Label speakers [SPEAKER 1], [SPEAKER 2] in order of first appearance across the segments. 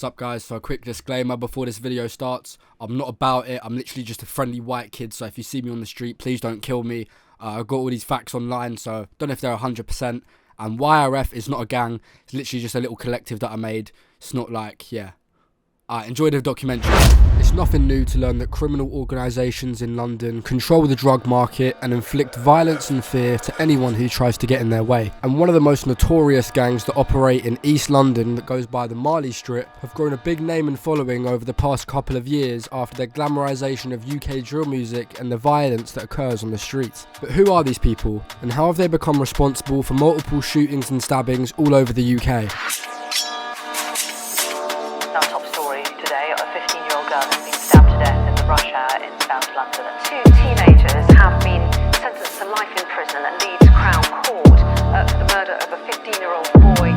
[SPEAKER 1] What's up guys, so a quick disclaimer before this video starts. I'm not about it, I'm literally just a friendly white kid, so if you see me on the street, please don't kill me. I've got all these facts online, so don't know if they're 100%. And YRF is not a gang, it's literally just a little collective that I made. It's not like, yeah. Enjoy the documentary. It's nothing new to learn that criminal organisations in London control the drug market and inflict violence and fear to anyone who tries to get in their way. And one of the most notorious gangs that operate in East London, that goes by the Marley Strip, have grown a big name and following over the past couple of years after their glamorisation of UK drill music and the violence that occurs on the streets. But who are these people, and how have they become responsible for multiple shootings and stabbings all over the UK?
[SPEAKER 2] Our top story today, a 15-year-old girl has been stabbed to death in the rush hour in South London. Two teenagers have been sentenced to life in prison at Leeds Crown Court for the murder of a 15-year-old boy.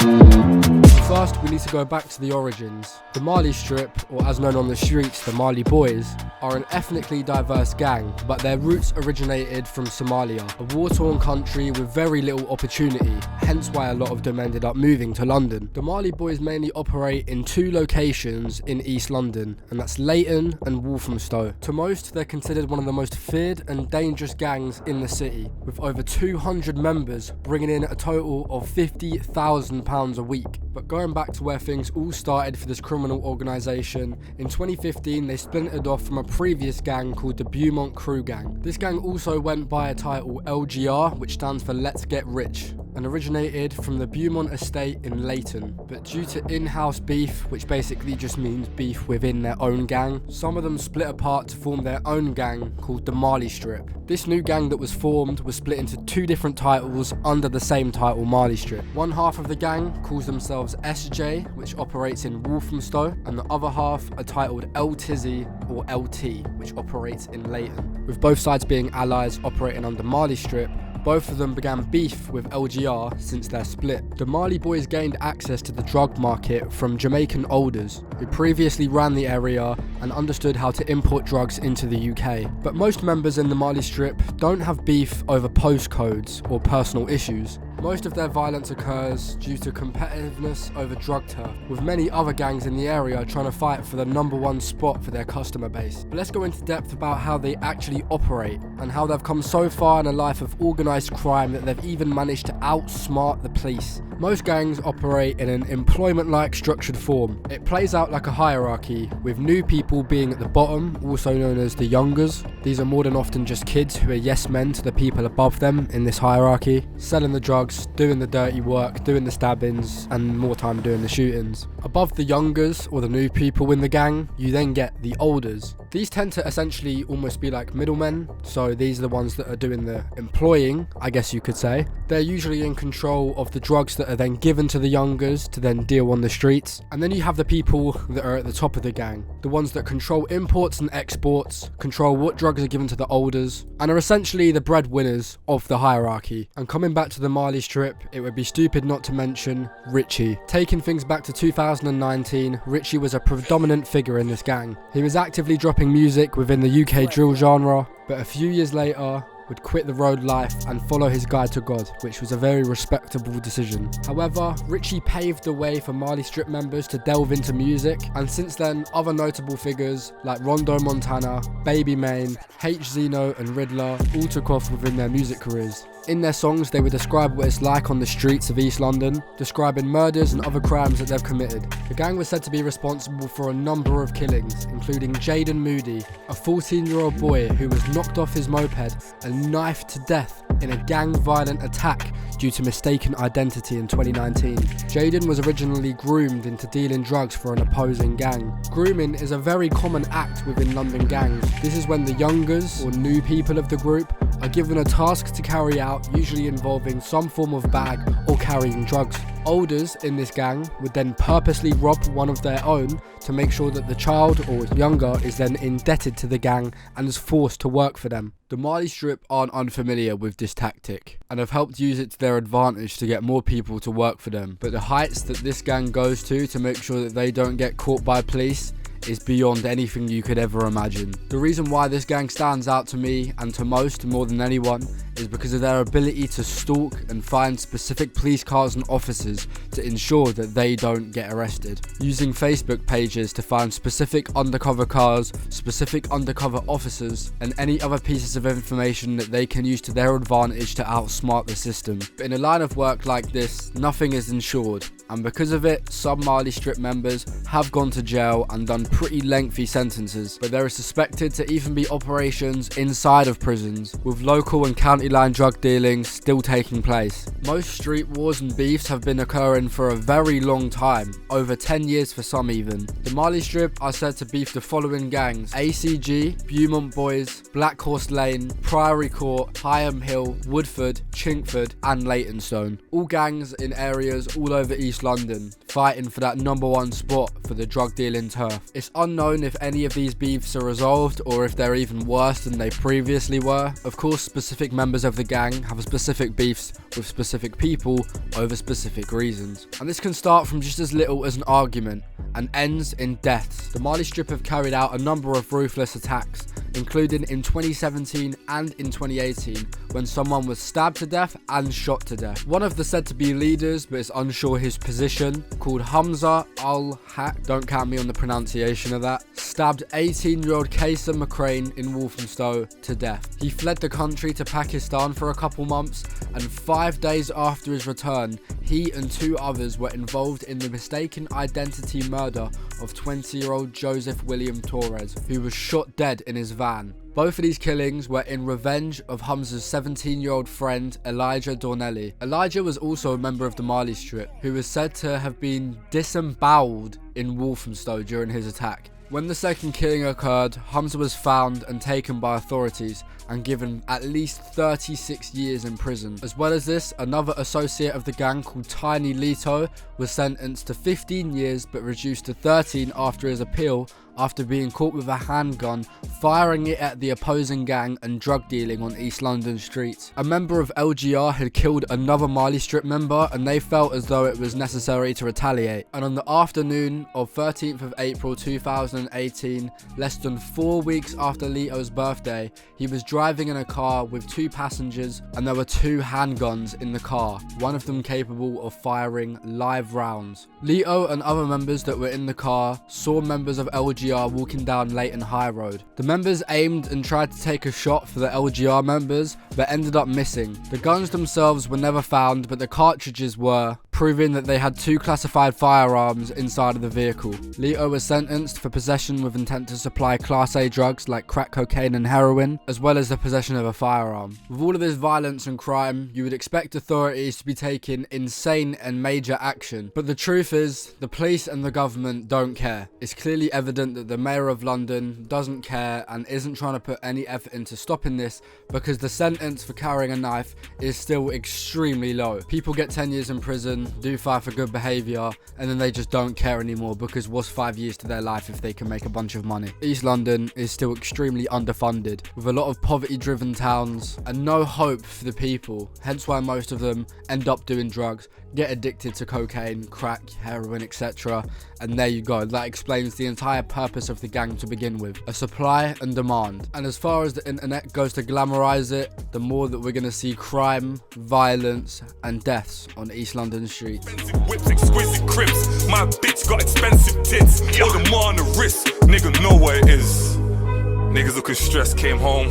[SPEAKER 1] First, we need to go back to the origins. The Marley Strip, or as known on the streets, the Marley Boys, are an ethnically diverse gang, but their roots originated from Somalia, a war-torn country with very little opportunity, hence why a lot of them ended up moving to London. The Marley Boys mainly operate in two locations in East London, and that's Leyton and Walthamstow. To most, they're considered one of the most feared and dangerous gangs in the city, with over 200 members bringing in a total of £50,000 a week. But going back to where things all started for this criminal organisation, in 2015 they splintered off from a previous gang called the Beaumont Crew Gang. This gang also went by a title LGR, which stands for Let's Get Rich, and originated from the Beaumont estate in Leyton. But due to in-house beef, which basically just means beef within their own gang, some of them split apart to form their own gang called the Marley Strip. This new gang that was formed was split into two different titles under the same title, Marley Strip. One half of the gang calls themselves SJ, which operates in Walthamstow, and the other half are titled L Tizzy or LT, which operates in Leyton. With both sides being allies operating under Marley Strip, both of them began beef with LGR since their split. The Marley Boys gained access to the drug market from Jamaican olders, who previously ran the area and understood how to import drugs into the UK. But most members in the Marley Strip don't have beef over postcodes or personal issues. Most of their violence occurs due to competitiveness over drug turf, with many other gangs in the area trying to fight for the #1 spot for their customer base. But let's go into depth about how they actually operate and how they've come so far in a life of organised crime that they've even managed to outsmart the police. Most gangs operate in an employment-like structured form. It plays out like a hierarchy, with new people being at the bottom, also known as the youngers. These are more than often just kids who are yes men to the people above them in this hierarchy, selling the drugs, doing the dirty work, doing the stabbings, and more time doing the shootings. Above the youngers, or the new people in the gang, you then get the olders. These tend to essentially almost be like middlemen, so these are the ones that are doing the employing, I guess you could say. They're usually in control of the drugs that are then given to the youngers to then deal on the streets. And then you have the people that are at the top of the gang, the ones that control imports and exports, control what drugs are given to the olders, and are essentially the breadwinners of the hierarchy. And coming back to the Marley Strip, it would be stupid not to mention Richi. Taking things back to 2019, Richi was a predominant figure in this gang. He was actively dropping music within the UK drill genre, but a few years later would quit the road life and follow his guide to God, which was a very respectable decision. However, Richi paved the way for Marley Strip members to delve into music, and since then, other notable figures like Rondo Montana, babymane, Hzino and Ridla all took off within their music careers. In their songs, they would describe what it's like on the streets of East London, describing murders and other crimes that they've committed. The gang was said to be responsible for a number of killings, including Jaden Moody, a 14-year-old boy who was knocked off his moped and knifed to death in a gang-violent attack due to mistaken identity in 2019. Jaden was originally groomed into dealing drugs for an opposing gang. Grooming is a very common act within London gangs. This is when the youngers, or new people of the group, are given a task to carry out, usually involving some form of bag or carrying drugs. Olders in this gang would then purposely rob one of their own to make sure that the child or younger is then indebted to the gang and is forced to work for them. The Marley Strip aren't unfamiliar with this tactic and have helped use it to their advantage to get more people to work for them. But the heights that this gang goes to make sure that they don't get caught by police is beyond anything you could ever imagine. The reason why this gang stands out to me and to most more than anyone is because of their ability to stalk and find specific police cars and officers to ensure that they don't get arrested. Using Facebook pages to find specific undercover cars, specific undercover officers, and any other pieces of information that they can use to their advantage to outsmart the system. But in a line of work like this, nothing is ensured, and because of it, some Marley Strip members have gone to jail and done pretty lengthy sentences, but there is suspected to even be operations inside of prisons, with local and county line drug dealing still taking place. Most street wars and beefs have been occurring for a very long time, over 10 years for some even. The Marley Strip are said to beef the following gangs: ACG, Beaumont Boys, Black Horse Lane, Priory Court, Higham Hill, Woodford, Chinkford and Leytonstone. All gangs in areas all over East London, fighting for that #1 spot for the drug dealing turf. It's unknown if any of these beefs are resolved or if they're even worse than they previously were. Of course, specific members of the gang have specific beefs with specific people over specific reasons, and this can start from just as little as an argument and ends in deaths. The Marley Strip have carried out a number of ruthless attacks, including in 2017 and in 2018 when someone was stabbed to death and shot to death. One of the said to be leaders, but it's unsure his position, called Hamza al-Haq, don't count me on the pronunciation of that, stabbed 18-year-old Kayser McCrane in Walthamstow to death. He fled the country to Pakistan for a couple months, and 5 days after his return, he and 2 others were involved in the mistaken identity murder of 20-year-old Joseph William Torres, who was shot dead in his van. Both of these killings were in revenge of Hamza's 17-year-old friend Elijah Dornelli. Elijah was also a member of the Marley Strip, who was said to have been disemboweled in Walthamstow during his attack. When the second killing occurred, Hamza was found and taken by authorities and given at least 36 years in prison. As well as this, another associate of the gang called Tiny Lito was sentenced to 15 years but reduced to 13 after his appeal after being caught with a handgun, firing it at the opposing gang and drug dealing on East London streets. A member of LGR had killed another Marley Strip member and they felt as though it was necessary to retaliate. And on the afternoon of 13th of April 2018, less than 4 weeks after Lito's birthday, he was driving in a car with 2 passengers and there were 2 handguns in the car, one of them capable of firing live rounds. Lito and other members that were in the car saw members of LGR walking down Leyton High Road. The members aimed and tried to take a shot for the LGR members, but ended up missing. The guns themselves were never found, but the cartridges were, proving that they had 2 classified firearms inside of the vehicle. Lito was sentenced for possession with intent to supply Class A drugs like crack cocaine and heroin, as well as the possession of a firearm. With all of this violence and crime, you would expect authorities to be taking insane and major action, but the truth is, the police and the government don't care. It's clearly evident that the Mayor of London doesn't care and isn't trying to put any effort into stopping this because the sentence for carrying a knife is still extremely low. People get 10 years in prison, do 5 for good behaviour, and then they just don't care anymore because what's 5 years to their life if they can make a bunch of money? East London is still extremely underfunded, with a lot of poverty-driven towns and no hope for the people, hence why most of them end up doing drugs, get addicted to cocaine, crack, heroin, etc. And there you go, that explains the entire purpose of the gang to begin with, a supply and demand. And as far as the internet goes to glamorise it, the more that we're going to see crime, violence and deaths on East London streets.
[SPEAKER 3] Expensive whips, exquisite cribs, my bitch got expensive tits, all the more on the wrist, nigga know what it is. Niggas looking stressed, came home,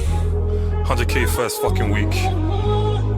[SPEAKER 3] 100k first fucking week.